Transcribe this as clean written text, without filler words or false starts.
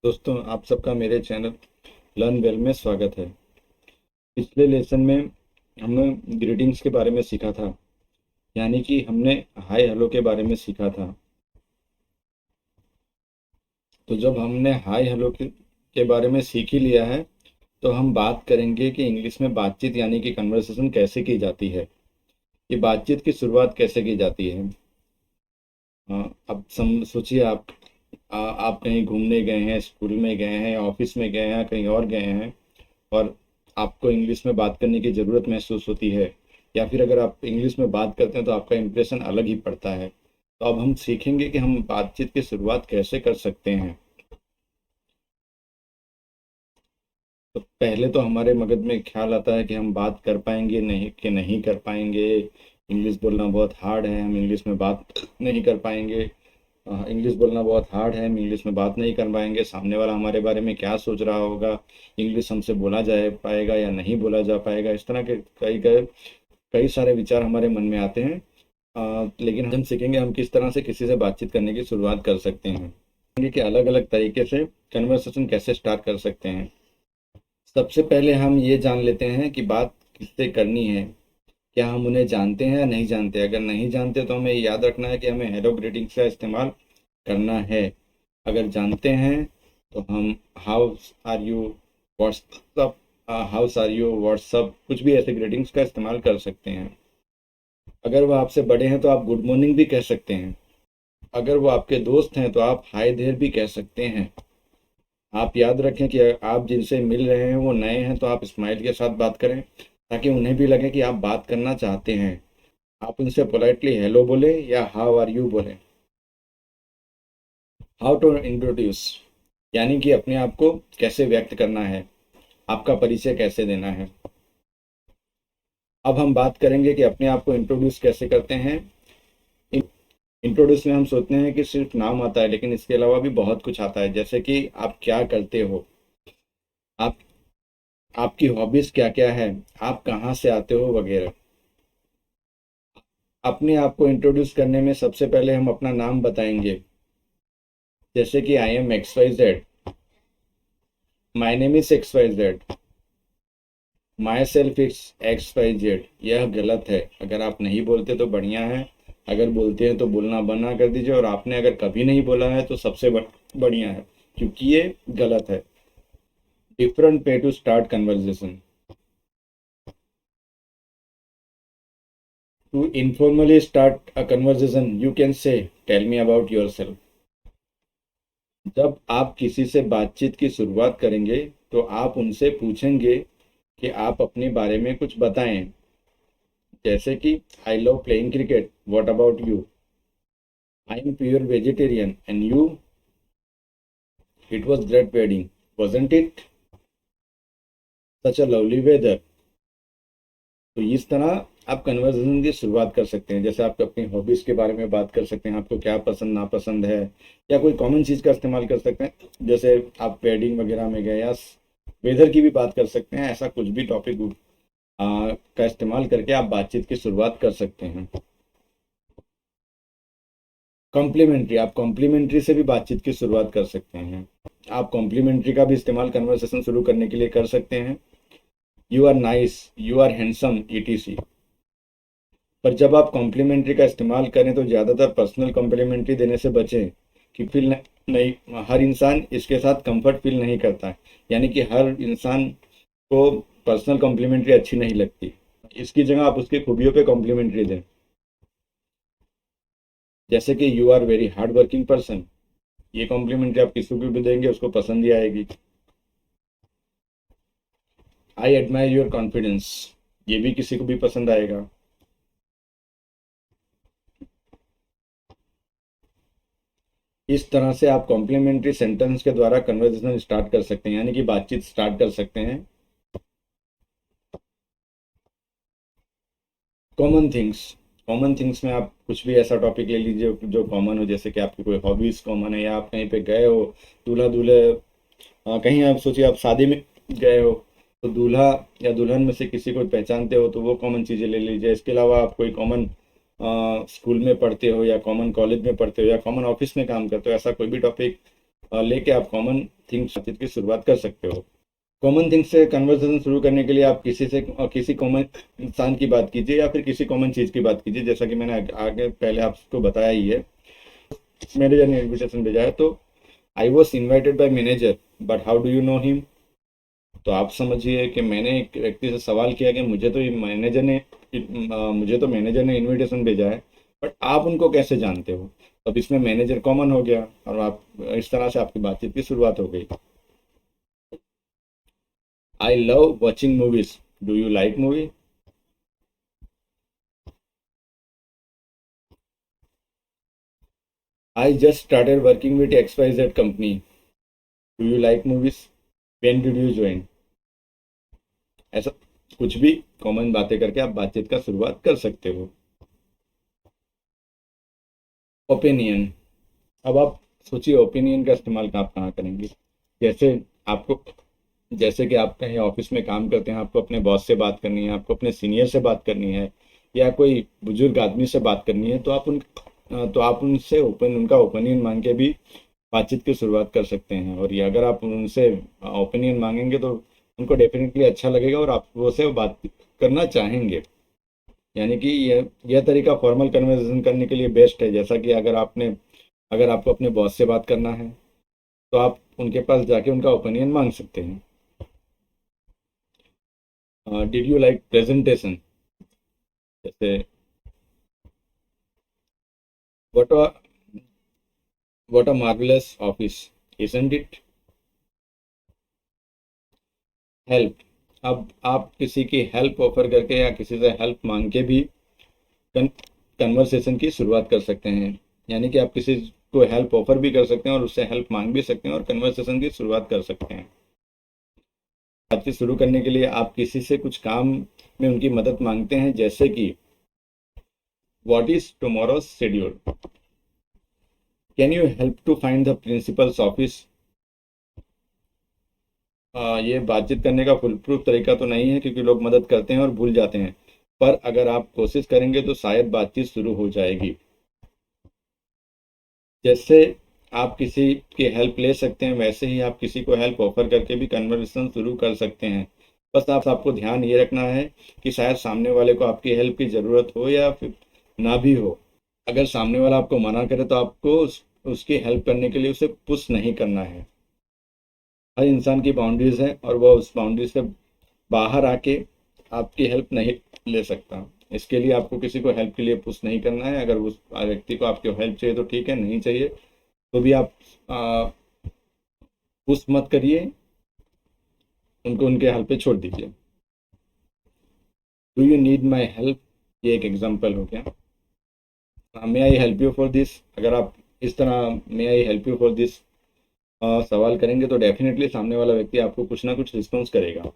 दोस्तों, आप सबका मेरे चैनल लर्न वेल में स्वागत है। पिछले लेसन में हमने ग्रीटिंग्स के बारे में सीखा था, यानी कि हमने हाय हेलो के बारे में सीखा था। तो जब हमने हाय हेलो के बारे में सीख ही लिया है, तो हम बात करेंगे कि इंग्लिश में बातचीत यानी कि कन्वर्सेशन कैसे की जाती है। ये बातचीत की शुरुआत कैसे की जाती है। अब सोचिए आप कहीं घूमने गए हैं, स्कूल में गए हैं, ऑफिस में गए हैं, कहीं और गए हैं और आपको इंग्लिश में बात करने की ज़रूरत महसूस होती है, या फिर अगर आप इंग्लिश में बात करते हैं तो आपका इम्प्रेशन अलग ही पड़ता है। तो अब हम सीखेंगे कि हम बातचीत की शुरुआत कैसे कर सकते हैं। तो पहले तो हमारे मगज में ख्याल आता है कि हम बात कर पाएंगे नहीं कर पाएंगे। इंग्लिश बोलना बहुत हार्ड है, हम इंग्लिश में बात नहीं कर पाएंगे। इंग्लिश बोलना बहुत हार्ड है, हम इंग्लिश में बात नहीं कर पाएंगे। सामने वाला हमारे बारे में क्या सोच रहा होगा, इंग्लिश हमसे बोला जा पाएगा या नहीं बोला जा पाएगा। इस तरह के कई कई कई सारे विचार हमारे मन में आते हैं। लेकिन हम सीखेंगे हम किस तरह से किसी से बातचीत करने की शुरुआत कर सकते हैं, कि अलग अलग तरीके से कन्वर्सेशन कैसे स्टार्ट कर सकते हैं। सबसे पहले हम ये जान लेते हैं कि बात किससे करनी है। क्या हम उन्हें जानते हैं या नहीं जानते। अगर नहीं जानते तो हमें याद रखना है कि हमें हेलो ग्रीटिंग्स का इस्तेमाल करना है। अगर जानते हैं तो हम how are you what's up how's are you what's up कुछ भी ऐसे ग्रीटिंग्स का इस्तेमाल कर सकते हैं। अगर वो आपसे बड़े हैं तो आप गुड मॉर्निंग भी कह सकते हैं। अगर वो आपके दोस्त हैं तो आप हाय देयर भी कह सकते हैं। आप याद रखें कि आप जिनसे मिल रहे हैं वो नए हैं तो आप स्माइल के साथ बात करें, ताकि उन्हें भी लगे कि आप बात करना चाहते हैं। आप उनसे पोलाइटली हेलो बोले या हाउ आर यू बोले। हाउ टू इंट्रोड्यूस, यानी कि अपने आप को कैसे व्यक्त करना है, आपका परिचय कैसे देना है। अब हम बात करेंगे कि अपने आप को इंट्रोड्यूस कैसे करते हैं। इंट्रोड्यूस में हम सोचते हैं कि सिर्फ नाम आता है, लेकिन इसके अलावा भी बहुत कुछ आता है, जैसे कि आप क्या करते हो, आप आपकी हॉबीज क्या क्या है, आप कहाँ से आते हो वगैरह। अपने आप को इंट्रोड्यूस करने में सबसे पहले हम अपना नाम बताएंगे, जैसे कि I am X Y Z, my name is X Y Z, myself is X Y Z. यह गलत है। अगर आप नहीं बोलते तो बढ़िया है, अगर बोलते हैं तो बोलना बंद कर दीजिए, और आपने अगर कभी नहीं बोला है तो सबसे बढ़िया है, क्योंकि ये गलत है। Different way to start conversation. To informally start a conversation you can say tell me about yourself। जब आप किसी से बातचीत की शुरुआत करेंगे तो आप उनसे पूछेंगे कि आप अपने बारे में कुछ बताएं, जैसे कि I love playing cricket, what about you, I am pure vegetarian and you, it was great wedding, wasn't it, such a lovely weather. तो इस तरह आप कन्वर्सेशन की शुरुआत कर सकते हैं। जैसे आप अपनी हॉबीज के बारे में बात कर सकते हैं, आपको क्या पसंद नापसंद है, या कोई कॉमन चीज़ का इस्तेमाल कर सकते हैं, जैसे आप वेडिंग वगैरह में गए, या वेदर की भी बात कर सकते हैं। ऐसा कुछ भी टॉपिक का इस्तेमाल करके आप बातचीत की शुरुआत कर सकते हैं। कॉम्प्लीमेंट्री, आप कॉम्प्लीमेंट्री से भी बातचीत की शुरुआत कर सकते हैं। आप कॉम्प्लीमेंट्री का भी इस्तेमाल कन्वर्सेशन शुरू करने के लिए कर सकते हैं। You are nice, you are handsome, ETC. पर जब आप कॉम्प्लीमेंट्री का इस्तेमाल करें तो ज़्यादातर पर्सनल कॉम्प्लीमेंट्री देने से बचें, कि नहीं, हर इंसान इसके साथ कंफर्ट फील नहीं करता है। यानी कि हर इंसान को पर्सनल कॉम्प्लीमेंट्री अच्छी नहीं लगती। इसकी जगह आप उसकी खूबियों पे कॉम्प्लीमेंट्री दें, जैसे कि you are very hard working person. ये कॉम्प्लीमेंट्री आप किसी को भी देंगे उसको पसंद ही आएगी। आई एडमायर योर कॉन्फिडेंस, ये भी किसी को भी पसंद आएगा। इस तरह से आप कॉम्प्लीमेंट्री सेंटेंस के द्वारा कन्वर्सेशन स्टार्ट कर सकते हैं, यानी कि बातचीत स्टार्ट कर सकते हैं। कॉमन थिंग्स, कॉमन थिंग्स में आप कुछ भी ऐसा टॉपिक ले लीजिए जो कॉमन हो, जैसे कि आपकी कोई हॉबीज कॉमन है, या आप कहीं पे गए हो, दूल्हा दूल्हे, कहीं आप सोचिए आप शादी में गए हो, तो दूल्हा या दुल्हन में से किसी को पहचानते हो तो वो कॉमन चीज़ें ले लीजिए। इसके अलावा आप कोई कॉमन स्कूल में पढ़ते हो, या कॉमन कॉलेज में पढ़ते हो, या कॉमन ऑफिस में काम करते हो, ऐसा कोई भी टॉपिक लेके आप कॉमन थिंग्स बातचीत की शुरुआत कर सकते हो। कॉमन थिंग्स से कन्वर्सेशन शुरू करने के लिए आप किसी कॉमन इंसान की बात कीजिए या फिर किसी कॉमन चीज़ की बात कीजिए। जैसा कि मैंने आगे पहले आपको बताया ही है, मैनेजर ने इन्विटेशन भेजा है, तो I was invited bye manager but how do you know him. तो आप समझिए कि मैंने एक व्यक्ति से सवाल किया कि मुझे तो मैनेजर ने इनविटेशन भेजा है, बट आप उनको कैसे जानते हो। अब इसमें मैनेजर कॉमन हो गया और आप इस तरह से आपकी बातचीत की शुरुआत हो गई। I love watching movies, do you like movie. I just started working with XYZ company, do you like movies, when did you join. ऐसा कुछ भी कॉमन बातें करके आप बातचीत का शुरुआत कर सकते हो। ओपिनियन, अब आप सोचिए ओपिनियन का इस्तेमाल आप कहाँ करेंगे। जैसे आपको जैसे कि आप कहीं ऑफिस में काम करते हैं, आपको अपने बॉस से बात करनी है, आपको अपने सीनियर से बात करनी है या कोई बुजुर्ग आदमी से बात करनी है, तो आप उनसे उनका ओपिनियन मांग के भी बातचीत की शुरुआत कर सकते हैं। और ये अगर आप उनसे ओपिनियन मांगेंगे तो उनको डेफिनेटली अच्छा लगेगा और आप वो से बात करना चाहेंगे। यानी कि यह तरीका फॉर्मल कन्वर्सेशन करने के लिए बेस्ट है। जैसा कि अगर आपको अपने बॉस से बात करना है तो आप उनके पास जाके उनका ओपिनियन मांग सकते हैं। डिड यू लाइक प्रेजेंटेशन, जैसे what what a marvellous office, isn't it. Help, अब आप किसी की हेल्प ऑफर करके या किसी से हेल्प मांग के भी कन्वर्सेशन की शुरुआत कर सकते हैं। यानी कि आप किसी को हेल्प ऑफर भी कर सकते हैं और उससे हेल्प मांग भी सकते हैं और कन्वर्सेशन की शुरुआत कर सकते हैं। बातचीत शुरू करने के लिए आप किसी से कुछ काम में उनकी मदद मांगते हैं, जैसे कि what is tomorrow's schedule, can you help to find the principal's office. ये बातचीत करने का फुल प्रूफ तरीका तो नहीं है क्योंकि लोग मदद करते हैं और भूल जाते हैं, पर अगर आप कोशिश करेंगे तो शायद बातचीत शुरू हो जाएगी। जैसे आप किसी की हेल्प ले सकते हैं, वैसे ही आप किसी को हेल्प ऑफर करके भी कन्वर्सेशन शुरू कर सकते हैं। बस आपको ध्यान ये रखना है कि शायद सामने वाले को आपकी हेल्प की ज़रूरत हो या फिर ना भी हो। अगर सामने वाला आपको मना करे तो आपको उसकी हेल्प करने के लिए उसे पुश नहीं करना है। हर इंसान की बाउंड्रीज हैं और वह उस बाउंड्री से बाहर आके आपकी हेल्प नहीं ले सकता। इसके लिए आपको किसी को हेल्प के लिए पुश नहीं करना है। अगर उस व्यक्ति को आपकी हेल्प चाहिए तो ठीक है, नहीं चाहिए तो भी आप पुश मत करिए, उनको उनके हाल पे छोड़ दीजिए। Do you need my help, ये एक एग्जाम्पल हो गया। May I help you for this, अगर आप इस तरह may I help you for this सवाल करेंगे तो डेफिनेटली सामने वाला व्यक्ति आपको कुछ ना कुछ रिस्पॉन्स करेगा।